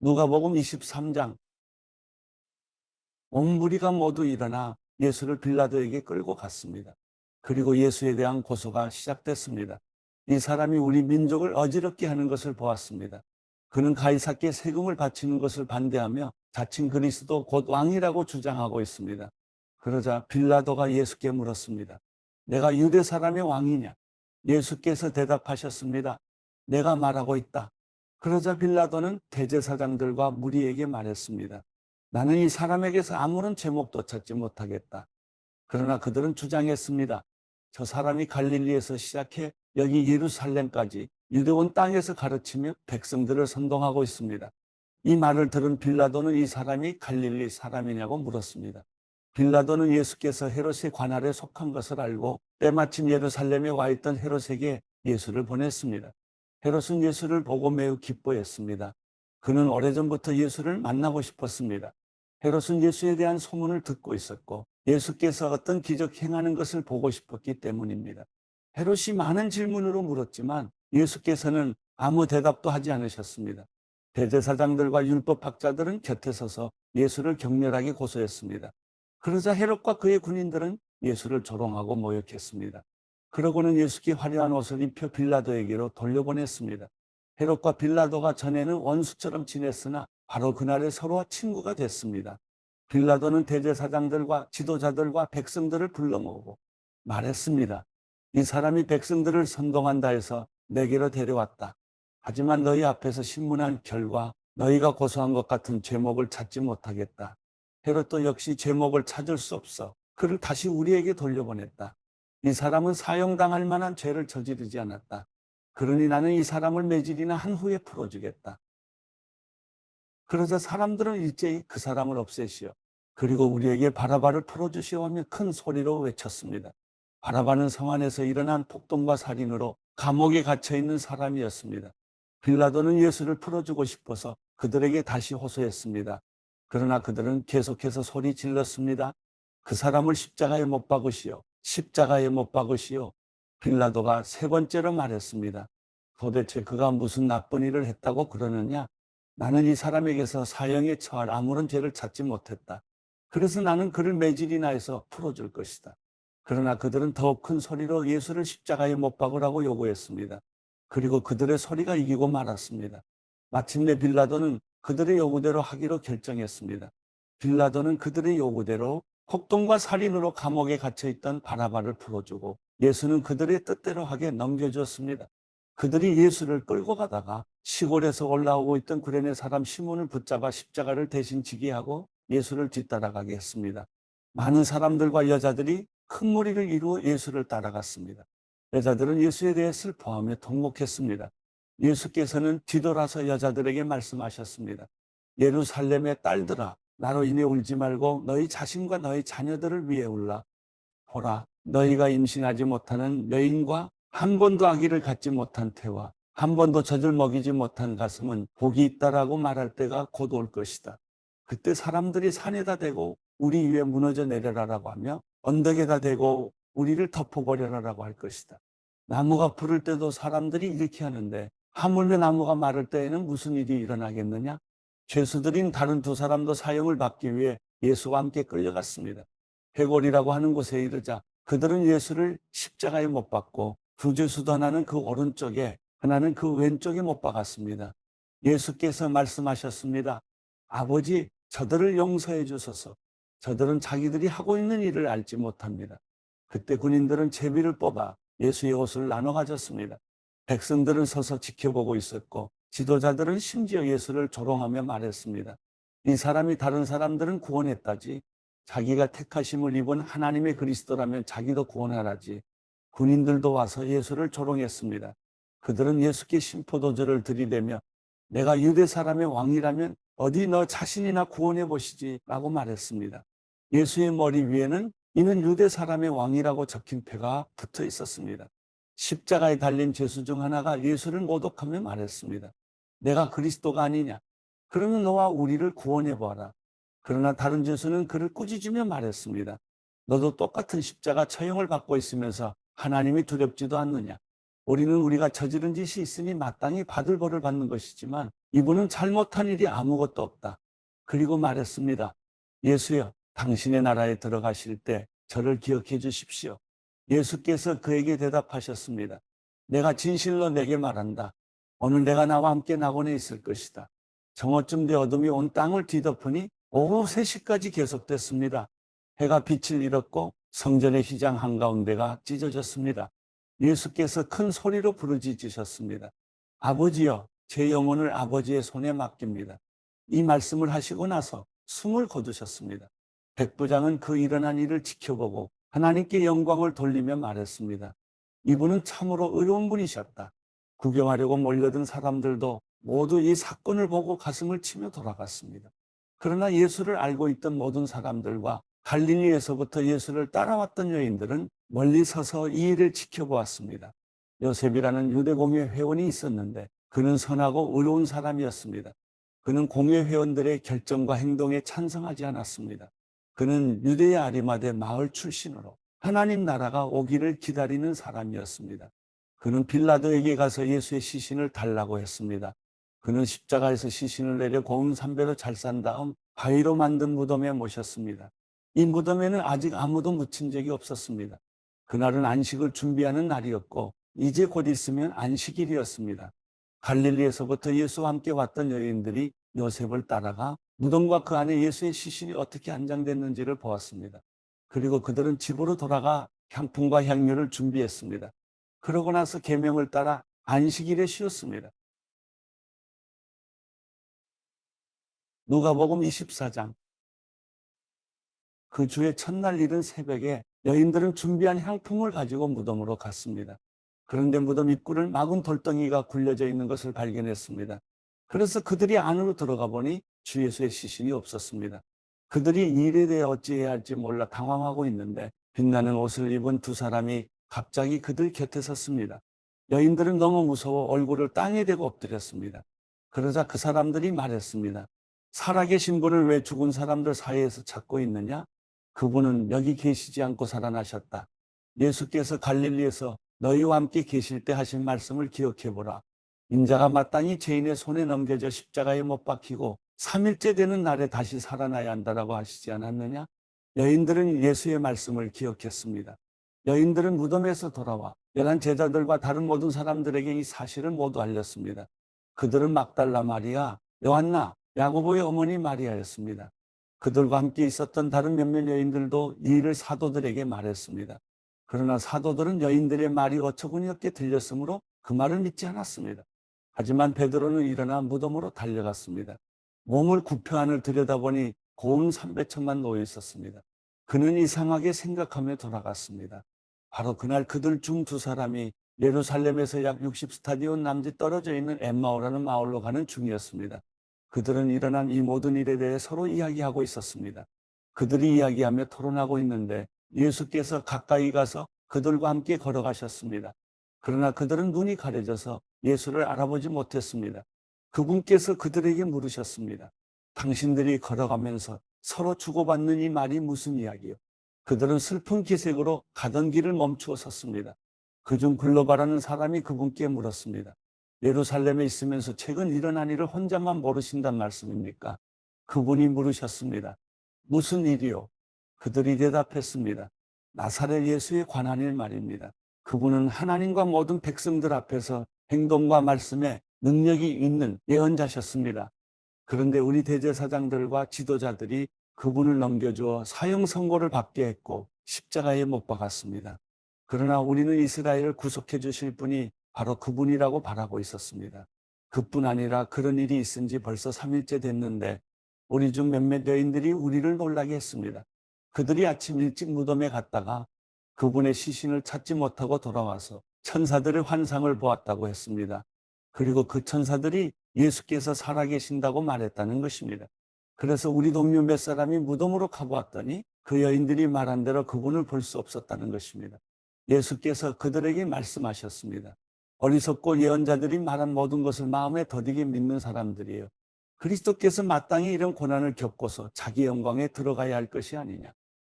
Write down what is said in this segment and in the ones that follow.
누가복음 23장. 온 무리가 모두 일어나 예수를 빌라도에게 끌고 갔습니다. 그리고 예수에 대한 고소가 시작됐습니다. 이 사람이 우리 민족을 어지럽게 하는 것을 보았습니다. 그는 가이사께 세금을 바치는 것을 반대하며 자칭 그리스도 곧 왕이라고 주장하고 있습니다. 그러자 빌라도가 예수께 물었습니다. 내가 유대 사람의 왕이냐? 예수께서 대답하셨습니다. 내가 말하고 있다. 그러자 빌라도는 대제사장들과 무리에게 말했습니다. 나는 이 사람에게서 아무런 제목도 찾지 못하겠다. 그러나 그들은 주장했습니다. 저 사람이 갈릴리에서 시작해 여기 예루살렘까지 유대온 땅에서 가르치며 백성들을 선동하고 있습니다. 이 말을 들은 빌라도는 이 사람이 갈릴리 사람이냐고 물었습니다. 빌라도는 예수께서 헤롯의 관할에 속한 것을 알고 때마침 예루살렘에 와 있던 헤롯에게 예수를 보냈습니다. 헤롯은 예수를 보고 매우 기뻐했습니다. 그는 오래전부터 예수를 만나고 싶었습니다. 헤롯은 예수에 대한 소문을 듣고 있었고 예수께서 어떤 기적 행하는 것을 보고 싶었기 때문입니다. 헤롯이 많은 질문으로 물었지만 예수께서는 아무 대답도 하지 않으셨습니다. 대제사장들과 율법학자들은 곁에 서서 예수를 격렬하게 고소했습니다. 그러자 헤롯과 그의 군인들은 예수를 조롱하고 모욕했습니다. 그러고는 예수께 화려한 옷을 입혀 빌라도에게로 돌려보냈습니다. 헤롯과 빌라도가 전에는 원수처럼 지냈으나 바로 그날에 서로와 친구가 됐습니다. 빌라도는 대제사장들과 지도자들과 백성들을 불러 모으고 말했습니다. 이 사람이 백성들을 선동한다 해서 내게로 데려왔다. 하지만 너희 앞에서 신문한 결과 너희가 고소한 것 같은 죄목을 찾지 못하겠다. 헤롯도 역시 죄목을 찾을 수 없어 그를 다시 우리에게 돌려보냈다. 이 사람은 사형당할 만한 죄를 저지르지 않았다. 그러니 나는 이 사람을 매질이나 한 후에 풀어주겠다. 그러자 사람들은 일제히 그 사람을 없애시오. 그리고 우리에게 바라바를 풀어주시오 하며 큰 소리로 외쳤습니다. 바라바는 성 안에서 일어난 폭동과 살인으로 감옥에 갇혀있는 사람이었습니다. 빌라도는 예수를 풀어주고 싶어서 그들에게 다시 호소했습니다. 그러나 그들은 계속해서 소리 질렀습니다. 그 사람을 십자가에 못 박으시오. 십자가에 못 박으시오. 빌라도가 세 번째로 말했습니다. 도대체 그가 무슨 나쁜 일을 했다고 그러느냐? 나는 이 사람에게서 사형에 처할 아무런 죄를 찾지 못했다. 그래서 나는 그를 매질이나 해서 풀어줄 것이다. 그러나 그들은 더욱 큰 소리로 예수를 십자가에 못 박으라고 요구했습니다. 그리고 그들의 소리가 이기고 말았습니다. 마침내 빌라도는 그들의 요구대로 하기로 결정했습니다. 빌라도는 그들의 요구대로 폭동과 살인으로 감옥에 갇혀있던 바라바를 풀어주고 예수는 그들의 뜻대로 하게 넘겨주었습니다. 그들이 예수를 끌고 가다가 시골에서 올라오고 있던 구레네 사람 시몬을 붙잡아 십자가를 대신 지게 하고 예수를 뒤따라가게 했습니다. 많은 사람들과 여자들이 큰 무리를 이루어 예수를 따라갔습니다. 여자들은 예수에 대해 슬퍼하며 통곡했습니다. 예수께서는 뒤돌아서 여자들에게 말씀하셨습니다. 예루살렘의 딸들아, 나로 인해 울지 말고 너희 자신과 너희 자녀들을 위해 울라. 보라, 너희가 임신하지 못하는 여인과 한 번도 아기를 갖지 못한 태와 한 번도 젖을 먹이지 못한 가슴은 복이 있다라고 말할 때가 곧 올 것이다. 그때 사람들이 산에다 대고 우리 위에 무너져 내려라라고 하며 언덕에다 대고 우리를 덮어버려라라고 할 것이다. 나무가 부를 때도 사람들이 이렇게 하는데 하물며 나무가 마를 때에는 무슨 일이 일어나겠느냐? 죄수들인 다른 두 사람도 사형을 받기 위해 예수와 함께 끌려갔습니다. 회골이라고 하는 곳에 이르자 그들은 예수를 십자가에 못 박고 두 죄수도 하나는 그 오른쪽에 하나는 그 왼쪽에 못 박았습니다. 예수께서 말씀하셨습니다. 아버지, 저들을 용서해 주소서. 저들은 자기들이 하고 있는 일을 알지 못합니다. 그때 군인들은 제비를 뽑아 예수의 옷을 나눠 가졌습니다. 백성들은 서서 지켜보고 있었고 지도자들은 심지어 예수를 조롱하며 말했습니다. 이 사람이 다른 사람들은 구원했다지 자기가 택하심을 입은 하나님의 그리스도라면 자기도 구원하라지. 군인들도 와서 예수를 조롱했습니다. 그들은 예수께 심포도저를 들이대며 내가 유대 사람의 왕이라면 어디 너 자신이나 구원해 보시지 라고 말했습니다. 예수의 머리 위에는 이는 유대 사람의 왕이라고 적힌 표가 붙어 있었습니다. 십자가에 달린 죄수 중 하나가 예수를 모독하며 말했습니다. 내가 그리스도가 아니냐? 그러면 너와 우리를 구원해 보아라. 그러나 다른 죄수는 그를 꾸짖으며 말했습니다. 너도 똑같은 십자가 처형을 받고 있으면서 하나님이 두렵지도 않느냐? 우리는 우리가 저지른 짓이 있으니 마땅히 받을 벌을 받는 것이지만 이분은 잘못한 일이 아무것도 없다. 그리고 말했습니다. 예수여, 당신의 나라에 들어가실 때 저를 기억해 주십시오. 예수께서 그에게 대답하셨습니다. 내가 진실로 내게 말한다. 오늘 내가 나와 함께 낙원에 있을 것이다. 정오쯤 돼 어둠이 온 땅을 뒤덮으니 오후 3시까지 계속됐습니다. 해가 빛을 잃었고 성전의 휘장 한가운데가 찢어졌습니다. 예수께서 큰 소리로 부르짖으셨습니다. 아버지여, 제 영혼을 아버지의 손에 맡깁니다. 이 말씀을 하시고 나서 숨을 거두셨습니다. 백부장은 그 일어난 일을 지켜보고 하나님께 영광을 돌리며 말했습니다. 이분은 참으로 의로운 분이셨다. 구경하려고 몰려든 사람들도 모두 이 사건을 보고 가슴을 치며 돌아갔습니다. 그러나 예수를 알고 있던 모든 사람들과 갈릴리에서부터 예수를 따라왔던 여인들은 멀리 서서 이 일을 지켜보았습니다. 요셉이라는 유대 공회 회원이 있었는데 그는 선하고 의로운 사람이었습니다. 그는 공회 회원들의 결정과 행동에 찬성하지 않았습니다. 그는 유대의 아리마대 마을 출신으로 하나님 나라가 오기를 기다리는 사람이었습니다. 그는 빌라도에게 가서 예수의 시신을 달라고 했습니다. 그는 십자가에서 시신을 내려 고운 삼배로 잘 싼 다음 바위로 만든 무덤에 모셨습니다. 이 무덤에는 아직 아무도 묻힌 적이 없었습니다. 그날은 안식을 준비하는 날이었고 이제 곧 있으면 안식일이었습니다. 갈릴리에서부터 예수와 함께 왔던 여인들이 요셉을 따라가 무덤과 그 안에 예수의 시신이 어떻게 안장됐는지를 보았습니다. 그리고 그들은 집으로 돌아가 향품과 향료를 준비했습니다. 그러고 나서 계명을 따라 안식일에 쉬었습니다. 누가복음 24장. 그 주의 첫날 이른 새벽에 여인들은 준비한 향품을 가지고 무덤으로 갔습니다. 그런데 무덤 입구를 막은 돌덩이가 굴려져 있는 것을 발견했습니다. 그래서 그들이 안으로 들어가 보니 주 예수의 시신이 없었습니다. 그들이 이 일에 대해 어찌해야 할지 몰라 당황하고 있는데 빛나는 옷을 입은 두 사람이 갑자기 그들 곁에 섰습니다. 여인들은 너무 무서워 얼굴을 땅에 대고 엎드렸습니다. 그러자 그 사람들이 말했습니다. 살아계신 분을 왜 죽은 사람들 사이에서 찾고 있느냐? 그분은 여기 계시지 않고 살아나셨다. 예수께서 갈릴리에서 너희와 함께 계실 때 하신 말씀을 기억해보라. 인자가 마땅히 죄인의 손에 넘겨져 십자가에 못 박히고 3일째 되는 날에 다시 살아나야 한다라고 하시지 않았느냐? 여인들은 예수의 말씀을 기억했습니다. 여인들은 무덤에서 돌아와 11 제자들과 다른 모든 사람들에게 이 사실을 모두 알렸습니다. 그들은 막달라 마리아, 요한나, 야고보의 어머니 마리아였습니다. 그들과 함께 있었던 다른 몇몇 여인들도 이 일을 사도들에게 말했습니다. 그러나 사도들은 여인들의 말이 어처구니 없게 들렸으므로 그 말을 믿지 않았습니다. 하지만 베드로는 일어나 무덤으로 달려갔습니다. 몸을 굽혀 안을 들여다보니 고운 삼배천만 놓여 있었습니다. 그는 이상하게 생각하며 돌아갔습니다. 바로 그날 그들 중 두 사람이 예루살렘에서 약 60스타디온 남짓 떨어져 있는 엠마오라는 마을로 가는 중이었습니다. 그들은 일어난 이 모든 일에 대해 서로 이야기하고 있었습니다. 그들이 이야기하며 토론하고 있는데 예수께서 가까이 가서 그들과 함께 걸어가셨습니다. 그러나 그들은 눈이 가려져서 예수를 알아보지 못했습니다. 그분께서 그들에게 물으셨습니다. 당신들이 걸어가면서 서로 주고받는 이 말이 무슨 이야기요? 그들은 슬픈 기색으로 가던 길을 멈추어 섰습니다. 그중 글로바라는 사람이 그분께 물었습니다. 예루살렘에 있으면서 최근 일어난 일을 혼자만 모르신단 말씀입니까? 그분이 물으셨습니다. 무슨 일이요? 그들이 대답했습니다. 나사렛 예수에 관한 일 말입니다. 그분은 하나님과 모든 백성들 앞에서 행동과 말씀에 능력이 있는 예언자셨습니다. 그런데 우리 대제사장들과 지도자들이 그분을 넘겨주어 사형 선고를 받게 했고 십자가에 못 박았습니다. 그러나 우리는 이스라엘을 구속해 주실 분이 바로 그분이라고 바라고 있었습니다. 그뿐 아니라 그런 일이 있은 지 벌써 3일째 됐는데 우리 중 몇몇 여인들이 우리를 놀라게 했습니다. 그들이 아침 일찍 무덤에 갔다가 그분의 시신을 찾지 못하고 돌아와서 천사들의 환상을 보았다고 했습니다. 그리고 그 천사들이 예수께서 살아계신다고 말했다는 것입니다. 그래서 우리 동료 몇 사람이 무덤으로 가보았더니 그 여인들이 말한 대로 그분을 볼 수 없었다는 것입니다. 예수께서 그들에게 말씀하셨습니다. 어리석고 예언자들이 말한 모든 것을 마음에 더디게 믿는 사람들이에요. 그리스도께서 마땅히 이런 고난을 겪고서 자기 영광에 들어가야 할 것이 아니냐.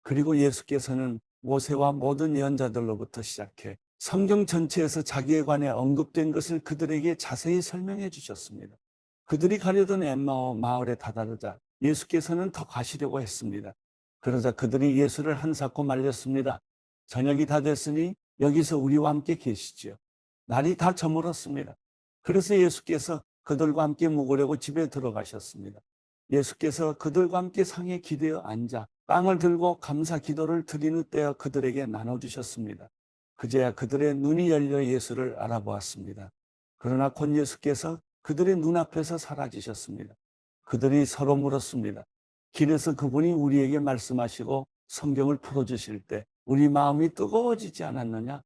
그리고 예수께서는 모세와 모든 예언자들로부터 시작해 성경 전체에서 자기에 관해 언급된 것을 그들에게 자세히 설명해 주셨습니다. 그들이 가려던 엠마오 마을에 다다르자 예수께서는 더 가시려고 했습니다. 그러자 그들이 예수를 한사코 말렸습니다. 저녁이 다 됐으니 여기서 우리와 함께 계시지요. 날이 다 저물었습니다. 그래서 예수께서 그들과 함께 묵으려고 집에 들어가셨습니다. 예수께서 그들과 함께 상에 기대어 앉아 빵을 들고 감사 기도를 드리는 때에 그들에게 나눠주셨습니다. 그제야 그들의 눈이 열려 예수를 알아보았습니다. 그러나 곧 예수께서 그들의 눈앞에서 사라지셨습니다. 그들이 서로 물었습니다. 길에서 그분이 우리에게 말씀하시고 성경을 풀어주실 때 우리 마음이 뜨거워지지 않았느냐?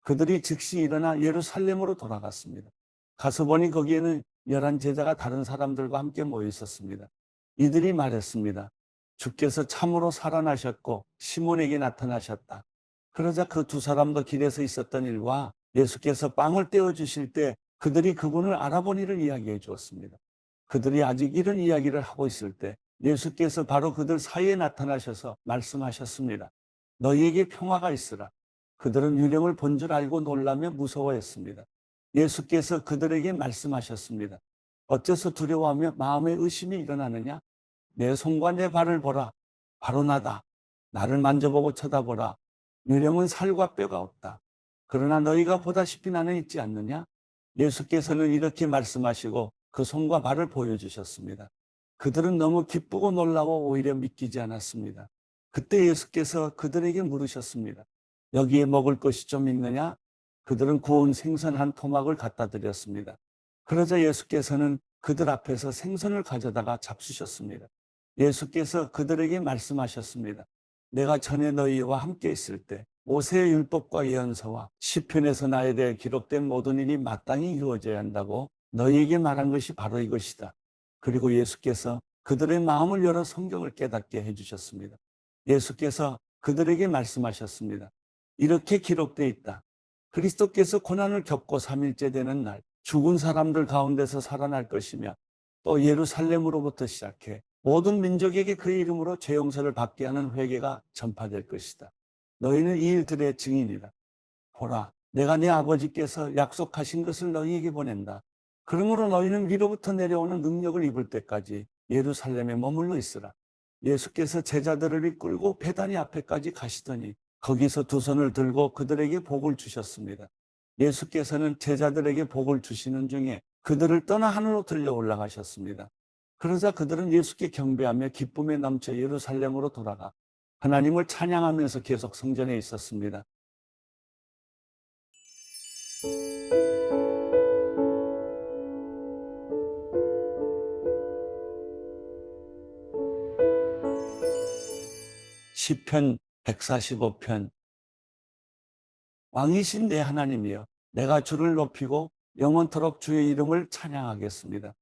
그들이 즉시 일어나 예루살렘으로 돌아갔습니다. 가서 보니 거기에는 11 제자가 다른 사람들과 함께 모여 있었습니다. 이들이 말했습니다. 주께서 참으로 살아나셨고 시몬에게 나타나셨다. 그러자 그 두 사람도 길에서 있었던 일과 예수께서 빵을 떼어주실 때 그들이 그분을 알아본 일을 이야기해 주었습니다. 그들이 아직 이런 이야기를 하고 있을 때 예수께서 바로 그들 사이에 나타나셔서 말씀하셨습니다. 너희에게 평화가 있으라. 그들은 유령을 본 줄 알고 놀라며 무서워했습니다. 예수께서 그들에게 말씀하셨습니다. 어째서 두려워하며 마음에 의심이 일어나느냐? 내 손과 내 발을 보라. 바로 나다. 나를 만져보고 쳐다보라. 유령은 살과 뼈가 없다. 그러나 너희가 보다시피 나는 있지 않느냐? 예수께서는 이렇게 말씀하시고 그 손과 발을 보여주셨습니다. 그들은 너무 기쁘고 놀라고 오히려 믿기지 않았습니다. 그때 예수께서 그들에게 물으셨습니다. 여기에 먹을 것이 좀 있느냐? 그들은 구운 생선 한 토막을 갖다 드렸습니다. 그러자 예수께서는 그들 앞에서 생선을 가져다가 잡수셨습니다. 예수께서 그들에게 말씀하셨습니다. 내가 전에 너희와 함께 있을 때 모세의 율법과 예언서와 시편에서 나에 대해 기록된 모든 일이 마땅히 이루어져야 한다고 너희에게 말한 것이 바로 이것이다. 그리고 예수께서 그들의 마음을 열어 성경을 깨닫게 해주셨습니다. 예수께서 그들에게 말씀하셨습니다. 이렇게 기록되어 있다. 그리스도께서 고난을 겪고 3일째 되는 날 죽은 사람들 가운데서 살아날 것이며 또 예루살렘으로부터 시작해 모든 민족에게 그의 이름으로 죄 용서를 받게 하는 회개가 전파될 것이다. 너희는 이 일들의 증인이다. 보라, 내가 네 아버지께서 약속하신 것을 너희에게 보낸다. 그러므로 너희는 위로부터 내려오는 능력을 입을 때까지 예루살렘에 머물러 있으라. 예수께서 제자들을 이끌고 베다니 앞에까지 가시더니 거기서 두 손을 들고 그들에게 복을 주셨습니다. 예수께서는 제자들에게 복을 주시는 중에 그들을 떠나 하늘로 들려 올라가셨습니다. 그러자 그들은 예수께 경배하며 기쁨에 넘쳐 예루살렘으로 돌아가 하나님을 찬양하면서 계속 성전에 있었습니다. 시편 145편. 왕이신 내 하나님이여, 내가 주를 높이고 영원토록 주의 이름을 찬양하겠습니다.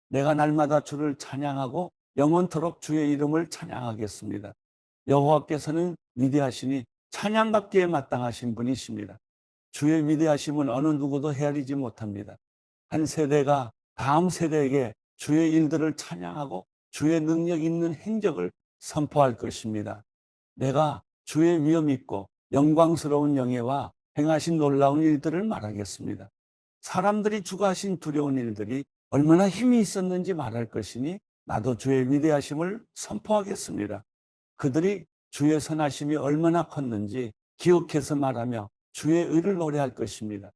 내가 날마다 주를 찬양하고 영원토록 주의 이름을 찬양하겠습니다. 여호와께서는 위대하시니 찬양받기에 마땅하신 분이십니다. 주의 위대하심은 어느 누구도 헤아리지 못합니다. 한 세대가 다음 세대에게 주의 일들을 찬양하고 주의 능력 있는 행적을 선포할 것입니다. 내가 주의 위엄 있고 영광스러운 영예와 행하신 놀라운 일들을 말하겠습니다. 사람들이 주가 하신 두려운 일들이 얼마나 힘이 있었는지 말할 것이니 나도 주의 위대하심을 선포하겠습니다. 그들이 주의 선하심이 얼마나 컸는지 기억해서 말하며 주의 의를 노래할 것입니다.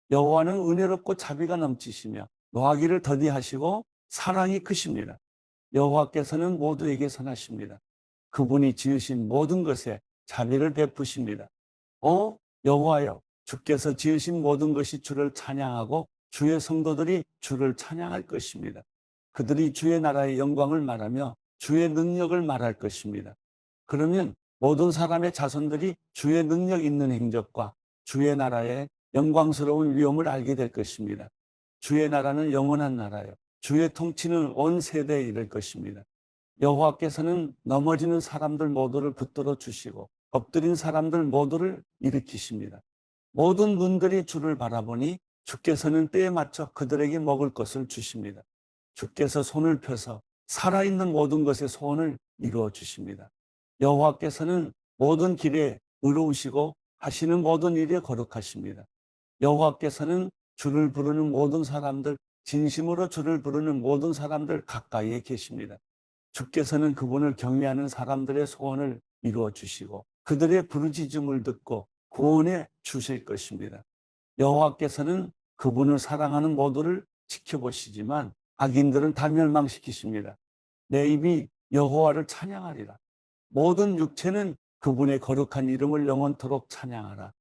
여호와는 은혜롭고 자비가 넘치시며 노하기를 더디하시고 사랑이 크십니다. 여호와께서는 모두에게 선하십니다. 그분이 지으신 모든 것에 자비를 베푸십니다. 오 여호와여, 주께서 지으신 모든 것이 주를 찬양하고 주의 성도들이 주를 찬양할 것입니다. 그들이 주의 나라의 영광을 말하며 주의 능력을 말할 것입니다. 그러면 모든 사람의 자손들이 주의 능력 있는 행적과 주의 나라의 영광스러운 위엄을 알게 될 것입니다. 주의 나라는 영원한 나라요, 주의 통치는 온 세대에 이를 것입니다. 여호와께서는 넘어지는 사람들 모두를 붙들어 주시고 엎드린 사람들 모두를 일으키십니다. 모든 눈들이 주를 바라보니 주께서는 때에 맞춰 그들에게 먹을 것을 주십니다. 주께서 손을 펴서 살아있는 모든 것의 소원을 이루어 주십니다. 여호와께서는 모든 길에 의로우시고 하시는 모든 일에 거룩하십니다. 여호와께서는 주를 부르는 모든 사람들 진심으로 주를 부르는 모든 사람들 가까이에 계십니다. 주께서는 그분을 경외하는 사람들의 소원을 이루어 주시고 그들의 부르짖음을 듣고 구원해 주실 것입니다. 여호와께서는 그분을 사랑하는 모두를 지켜보시지만 악인들은 다 멸망시키십니다. 내 입이 여호와를 찬양하리라. 모든 육체는 그분의 거룩한 이름을 영원토록 찬양하라.